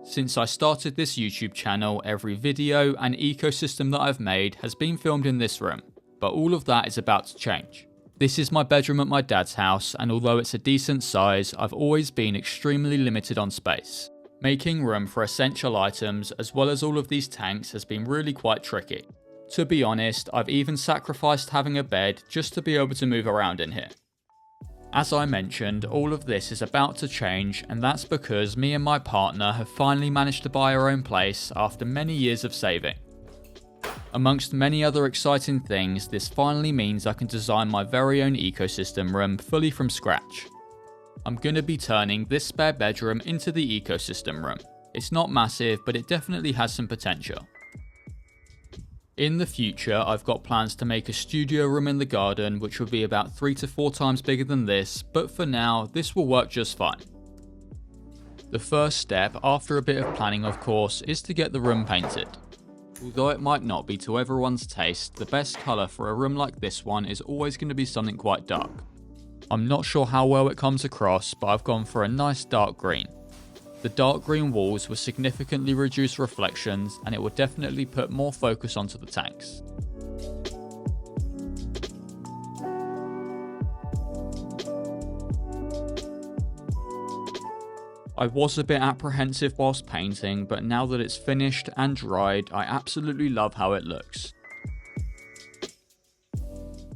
Since I started this YouTube channel, every video and ecosystem that I've made has been filmed in this room, but all of that is about to change. This is my bedroom at my dad's house, and although it's a decent size, I've always been extremely limited on space. Making room for essential items as well as all of these tanks has been really quite tricky. To be honest, I've even sacrificed having a bed just to be able to move around in here. As I mentioned, all of this is about to change, and that's because me and my partner have finally managed to buy our own place after many years of saving. Amongst many other exciting things, this finally means I can design my very own ecosystem room fully from scratch. I'm going to be turning this spare bedroom into the ecosystem room. It's not massive, but it definitely has some potential. In the future, I've got plans to make a studio room in the garden, which will be about 3 to 4 times bigger than this, but for now, this will work just fine. The first step, after a bit of planning of course, is to get the room painted. Although it might not be to everyone's taste, the best colour for a room like this one is always going to be something quite dark. I'm not sure how well it comes across, but I've gone for a nice dark green. The dark green walls will significantly reduce reflections, and it will definitely put more focus onto the tanks. I was a bit apprehensive whilst painting, but now that it's finished and dried, I absolutely love how it looks.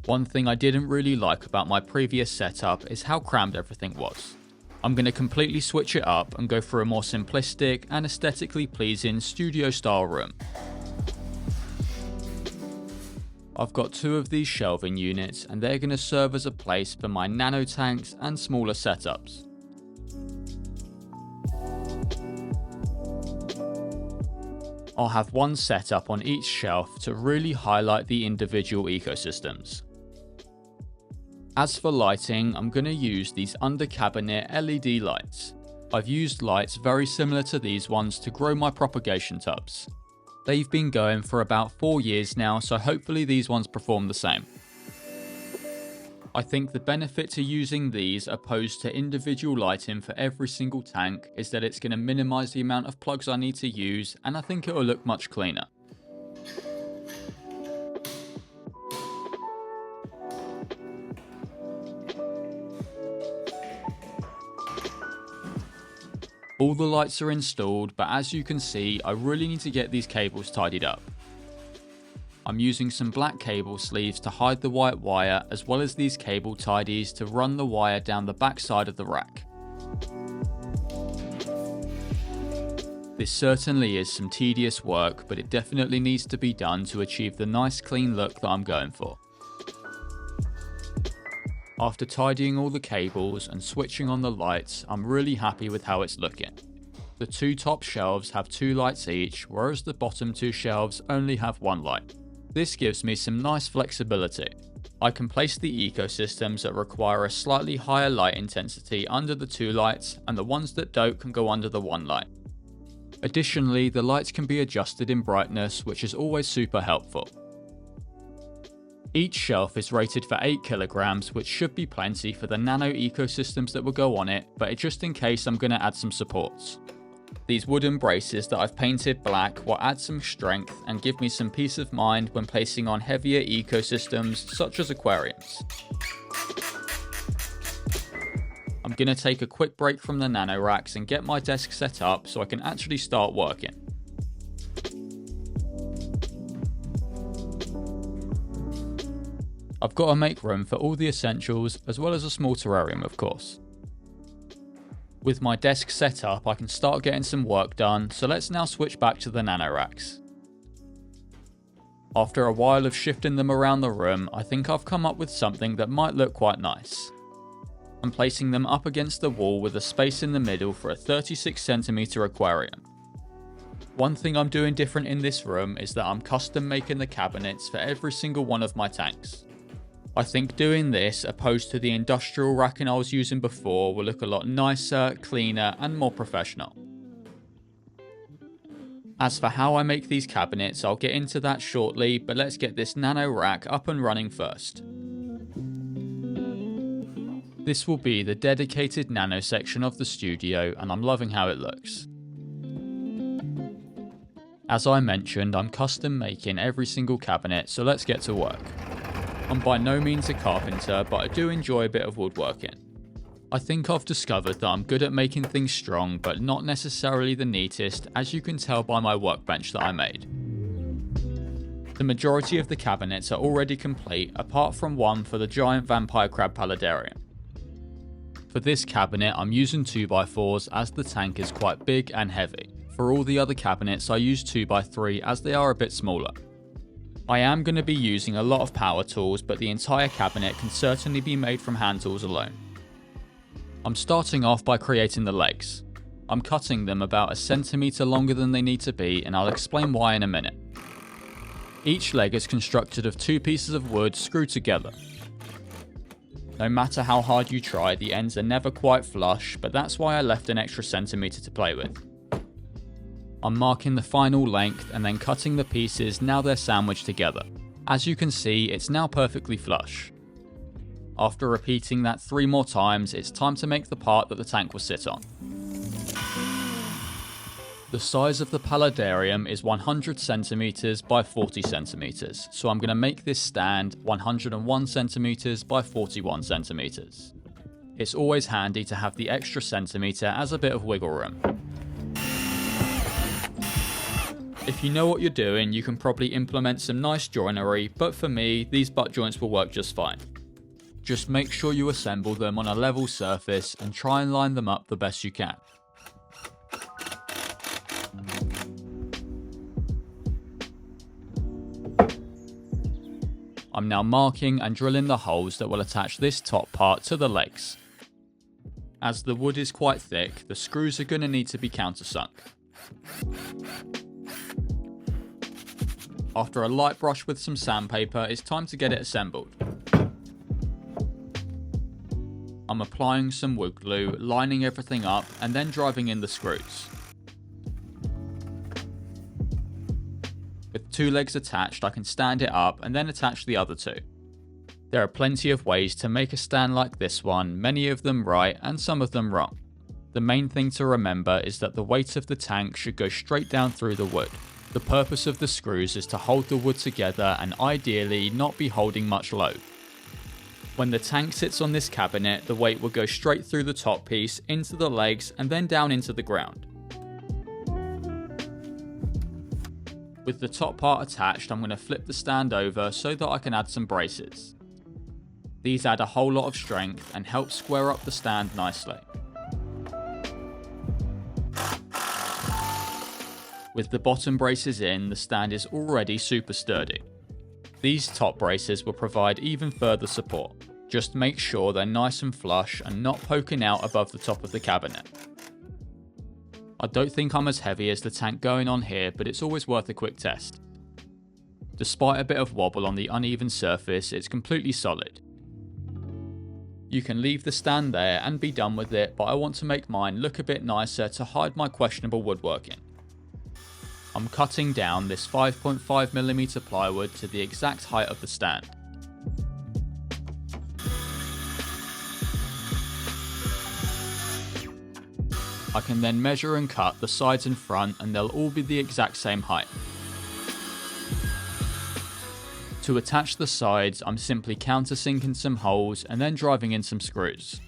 One thing I didn't really like about my previous setup is how crammed everything was. I'm going to completely switch it up and go for a more simplistic and aesthetically pleasing studio style room. I've got 2 of these shelving units, and they're going to serve as a place for my nano tanks and smaller setups. I'll have one setup on each shelf to really highlight the individual ecosystems. As for lighting, I'm going to use these under cabinet LED lights. I've used lights very similar to these ones to grow my propagation tubs. They've been going for about 4 years now, so hopefully these ones perform the same. I think the benefit to using these opposed to individual lighting for every single tank is that it's going to minimize the amount of plugs I need to use, and I think it will look much cleaner. All the lights are installed, but as you can see, I really need to get these cables tidied up. I'm using some black cable sleeves to hide the white wire, as well as these cable tidies to run the wire down the back side of the rack. This certainly is some tedious work, but it definitely needs to be done to achieve the nice clean look that I'm going for. After tidying all the cables and switching on the lights, I'm really happy with how it's looking. The 2 top shelves have 2 lights each, whereas the bottom 2 shelves only have 1 light. This gives me some nice flexibility. I can place the ecosystems that require a slightly higher light intensity under the 2 lights, and the ones that don't can go under the 1 light. Additionally, the lights can be adjusted in brightness, which is always super helpful. Each shelf is rated for 8 kilograms, which should be plenty for the nano ecosystems that will go on it, but just in case I'm going to add some supports. These wooden braces that I've painted black will add some strength and give me some peace of mind when placing on heavier ecosystems such as aquariums. I'm going to take a quick break from the nano racks and get my desk set up so I can actually start working. I've got to make room for all the essentials, as well as a small terrarium of course. With my desk set up, I can start getting some work done, so let's now switch back to the nano racks. After a while of shifting them around the room, I think I've come up with something that might look quite nice. I'm placing them up against the wall with a space in the middle for a 36cm aquarium. One thing I'm doing different in this room is that I'm custom making the cabinets for every single one of my tanks. I think doing this, opposed to the industrial racking I was using before, will look a lot nicer, cleaner, and more professional. As for how I make these cabinets, I'll get into that shortly, but let's get this nano rack up and running first. This will be the dedicated nano section of the studio, and I'm loving how it looks. As I mentioned, I'm custom making every single cabinet, so let's get to work. I'm by no means a carpenter, but I do enjoy a bit of woodworking. I think I've discovered that I'm good at making things strong, but not necessarily the neatest, as you can tell by my workbench that I made. The majority of the cabinets are already complete, apart from one for the giant vampire crab paludarium. For this cabinet, I'm using 2x4s as the tank is quite big and heavy. For all the other cabinets, I use 2x3 as they are a bit smaller. I am going to be using a lot of power tools, but the entire cabinet can certainly be made from hand tools alone. I'm starting off by creating the legs. I'm cutting them about a centimetre longer than they need to be, and I'll explain why in a minute. Each leg is constructed of 2 pieces of wood screwed together. No matter how hard you try, the ends are never quite flush, but that's why I left an extra centimetre to play with. I'm marking the final length and then cutting the pieces now they're sandwiched together. As you can see, it's now perfectly flush. After repeating that 3 more times, it's time to make the part that the tank will sit on. The size of the paludarium is 100 centimeters by 40 centimeters, so I'm going to make this stand 101 centimeters by 41 centimeters. It's always handy to have the extra centimeter as a bit of wiggle room. If you know what you're doing, you can probably implement some nice joinery, but for me, these butt joints will work just fine. Just make sure you assemble them on a level surface and try and line them up the best you can. I'm now marking and drilling the holes that will attach this top part to the legs. As the wood is quite thick, the screws are going to need to be countersunk. After a light brush with some sandpaper, it's time to get it assembled. I'm applying some wood glue, lining everything up, and then driving in the screws. With 2 legs attached, I can stand it up and then attach the other 2. There are plenty of ways to make a stand like this one, many of them right and some of them wrong. The main thing to remember is that the weight of the tank should go straight down through the wood. The purpose of the screws is to hold the wood together and ideally not be holding much load. When the tank sits on this cabinet, the weight will go straight through the top piece, into the legs, and then down into the ground. With the top part attached, I'm going to flip the stand over so that I can add some braces. These add a whole lot of strength and help square up the stand nicely. With the bottom braces in, the stand is already super sturdy. These top braces will provide even further support. Just make sure they're nice and flush and not poking out above the top of the cabinet. I don't think I'm as heavy as the tank going on here, but it's always worth a quick test. Despite a bit of wobble on the uneven surface, it's completely solid. You can leave the stand there and be done with it, but I want to make mine look a bit nicer to hide my questionable woodworking. I'm cutting down this 5.5mm plywood to the exact height of the stand. I can then measure and cut the sides and front and they'll all be the exact same height. To attach the sides, I'm simply countersinking some holes and then driving in some screws.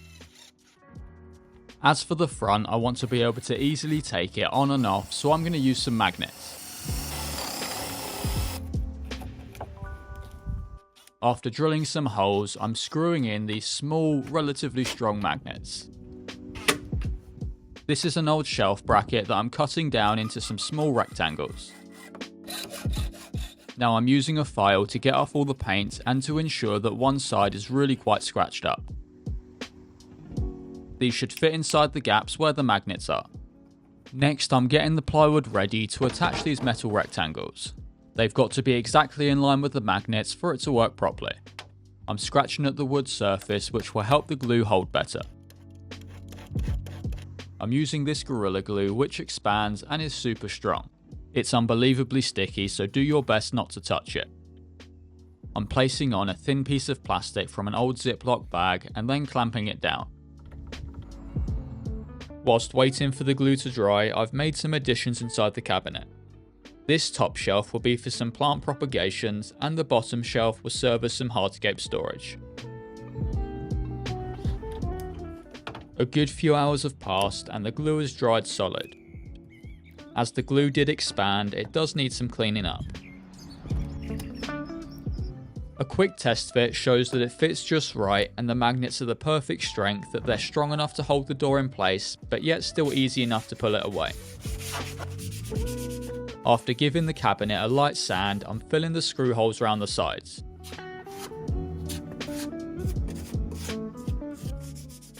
As for the front, I want to be able to easily take it on and off, so I'm going to use some magnets. After drilling some holes, I'm screwing in these small, relatively strong magnets. This is an old shelf bracket that I'm cutting down into some small rectangles. Now I'm using a file to get off all the paint and to ensure that one side is really quite scratched up. These should fit inside the gaps where the magnets are. Next, I'm getting the plywood ready to attach these metal rectangles. They've got to be exactly in line with the magnets for it to work properly. I'm scratching at the wood surface, which will help the glue hold better. I'm using this Gorilla Glue, which expands and is super strong. It's unbelievably sticky, so do your best not to touch it. I'm placing on a thin piece of plastic from an old Ziploc bag and then clamping it down. Whilst waiting for the glue to dry, I've made some additions inside the cabinet. This top shelf will be for some plant propagations, and the bottom shelf will serve as some hardscape storage. A good few hours have passed and the glue has dried solid. As the glue did expand, it does need some cleaning up. A quick test fit shows that it fits just right and the magnets are the perfect strength that they're strong enough to hold the door in place, but yet still easy enough to pull it away. After giving the cabinet a light sand, I'm filling the screw holes around the sides.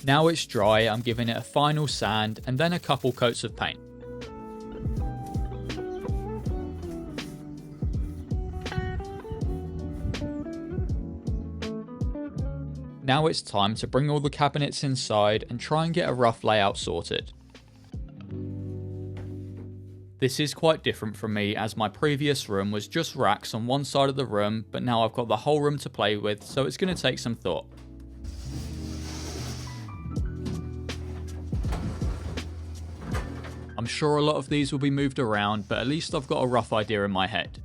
Now it's dry, I'm giving it a final sand and then a couple coats of paint. Now it's time to bring all the cabinets inside and try and get a rough layout sorted. This is quite different from me, as my previous room was just racks on one side of the room, but now I've got the whole room to play with, so it's going to take some thought. I'm sure a lot of these will be moved around, but at least I've got a rough idea in my head.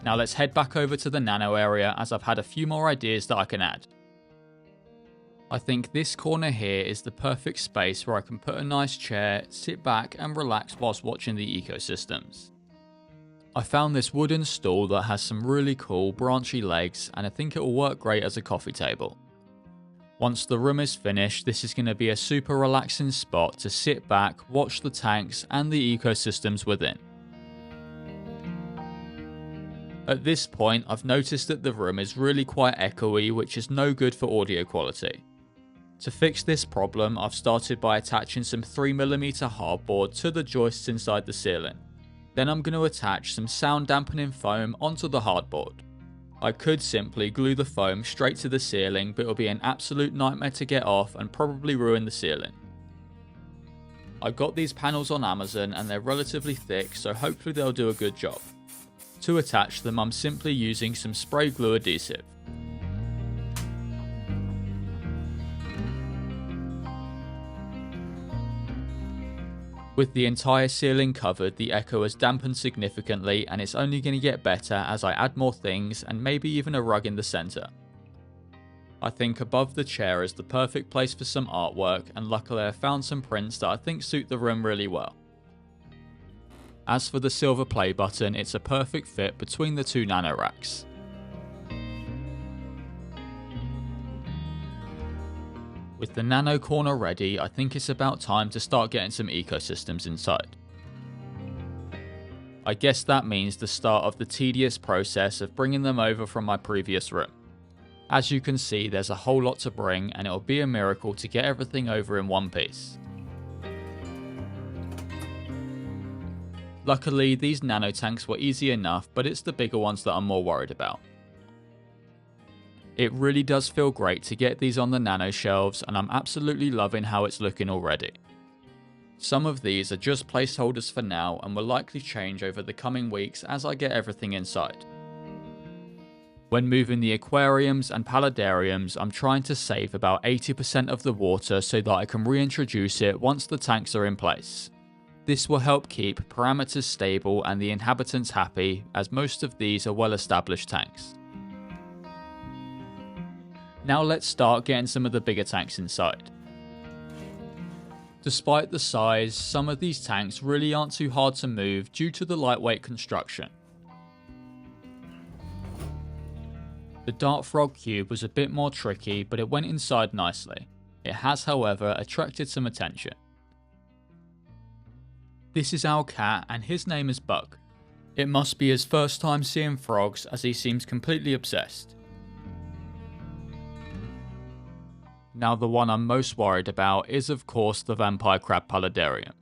Now let's head back over to the nano area, as I've had a few more ideas that I can add. I think this corner here is the perfect space where I can put a nice chair, sit back and relax whilst watching the ecosystems. I found this wooden stool that has some really cool branchy legs, and I think it will work great as a coffee table. Once the room is finished, this is going to be a super relaxing spot to sit back, watch the tanks and the ecosystems within. At this point, I've noticed that the room is really quite echoey, which is no good for audio quality. To fix this problem, I've started by attaching some 3mm hardboard to the joists inside the ceiling. Then I'm going to attach some sound dampening foam onto the hardboard. I could simply glue the foam straight to the ceiling, but it will be an absolute nightmare to get off and probably ruin the ceiling. I got these panels on Amazon and they're relatively thick, so hopefully they'll do a good job. To attach them, I'm simply using some spray glue adhesive. With the entire ceiling covered, the echo has dampened significantly, and it's only going to get better as I add more things and maybe even a rug in the centre. I think above the chair is the perfect place for some artwork, and luckily I found some prints that I think suit the room really well. As for the silver play button, it's a perfect fit between the two nano racks. With the nano corner ready, I think it's about time to start getting some ecosystems inside. I guess that means the start of the tedious process of bringing them over from my previous room. As you can see, there's a whole lot to bring, and it'll be a miracle to get everything over in one piece. Luckily, these nano tanks were easy enough, but it's the bigger ones that I'm more worried about. It really does feel great to get these on the nano shelves, and I'm absolutely loving how it's looking already. Some of these are just placeholders for now and will likely change over the coming weeks as I get everything inside. When moving the aquariums and paludariums, I'm trying to save about 80% of the water so that I can reintroduce it once the tanks are in place. This will help keep parameters stable and the inhabitants happy, as most of these are well-established tanks. Now let's start getting some of the bigger tanks inside. Despite the size, some of these tanks really aren't too hard to move due to the lightweight construction. The Dart Frog cube was a bit more tricky, but it went inside nicely. It has, however, attracted some attention. This is our cat, and his name is Bug. It must be his first time seeing frogs, as he seems completely obsessed. Now the one I'm most worried about is of course the vampire crab paludarium.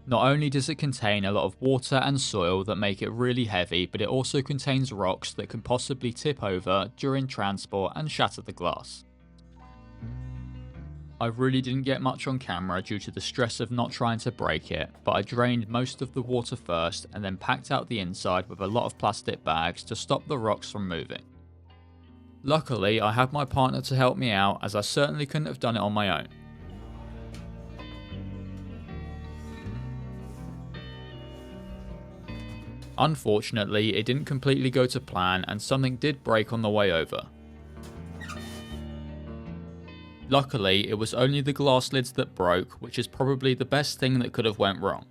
Not only does it contain a lot of water and soil that make it really heavy, but it also contains rocks that can possibly tip over during transport and shatter the glass. I really didn't get much on camera due to the stress of not trying to break it, but I drained most of the water first and then packed out the inside with a lot of plastic bags to stop the rocks from moving. Luckily, I had my partner to help me out, as I certainly couldn't have done it on my own. Unfortunately, it didn't completely go to plan and something did break on the way over. Luckily, it was only the glass lids that broke, which is probably the best thing that could have went wrong.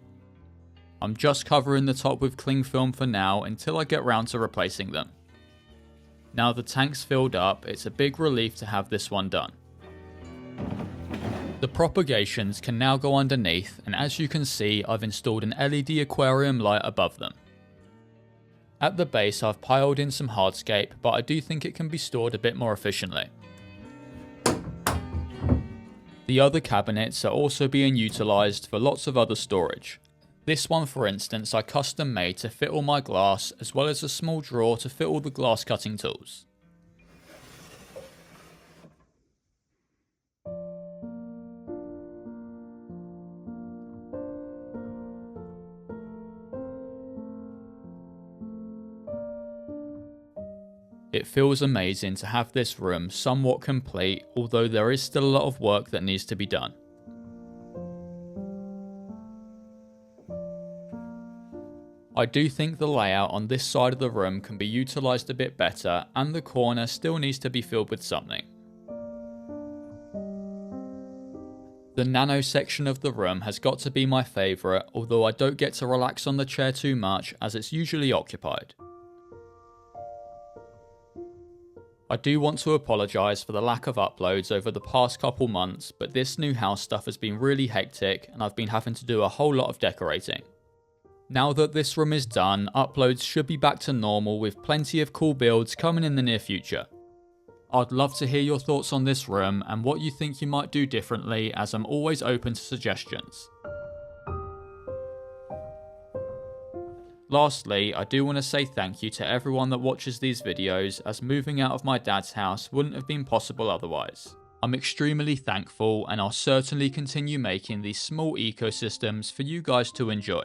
I'm just covering the top with cling film for now until I get round to replacing them. Now the tank's filled up, it's a big relief to have this one done. The propagations can now go underneath, and as you can see, I've installed an LED aquarium light above them. At the base I've piled in some hardscape, but I do think it can be stored a bit more efficiently. The other cabinets are also being utilised for lots of other storage. This one for instance I custom made to fit all my glass, as well as a small drawer to fit all the glass cutting tools. It feels amazing to have this room somewhat complete, although there is still a lot of work that needs to be done. I do think the layout on this side of the room can be utilised a bit better, and the corner still needs to be filled with something. The nano section of the room has got to be my favourite, although I don't get to relax on the chair too much as it's usually occupied. I do want to apologise for the lack of uploads over the past couple months, but this new house stuff has been really hectic and I've been having to do a whole lot of decorating. Now that this room is done, uploads should be back to normal with plenty of cool builds coming in the near future. I'd love to hear your thoughts on this room and what you think you might do differently, as I'm always open to suggestions. Lastly, I do want to say thank you to everyone that watches these videos, as moving out of my dad's house wouldn't have been possible otherwise. I'm extremely thankful, and I'll certainly continue making these small ecosystems for you guys to enjoy.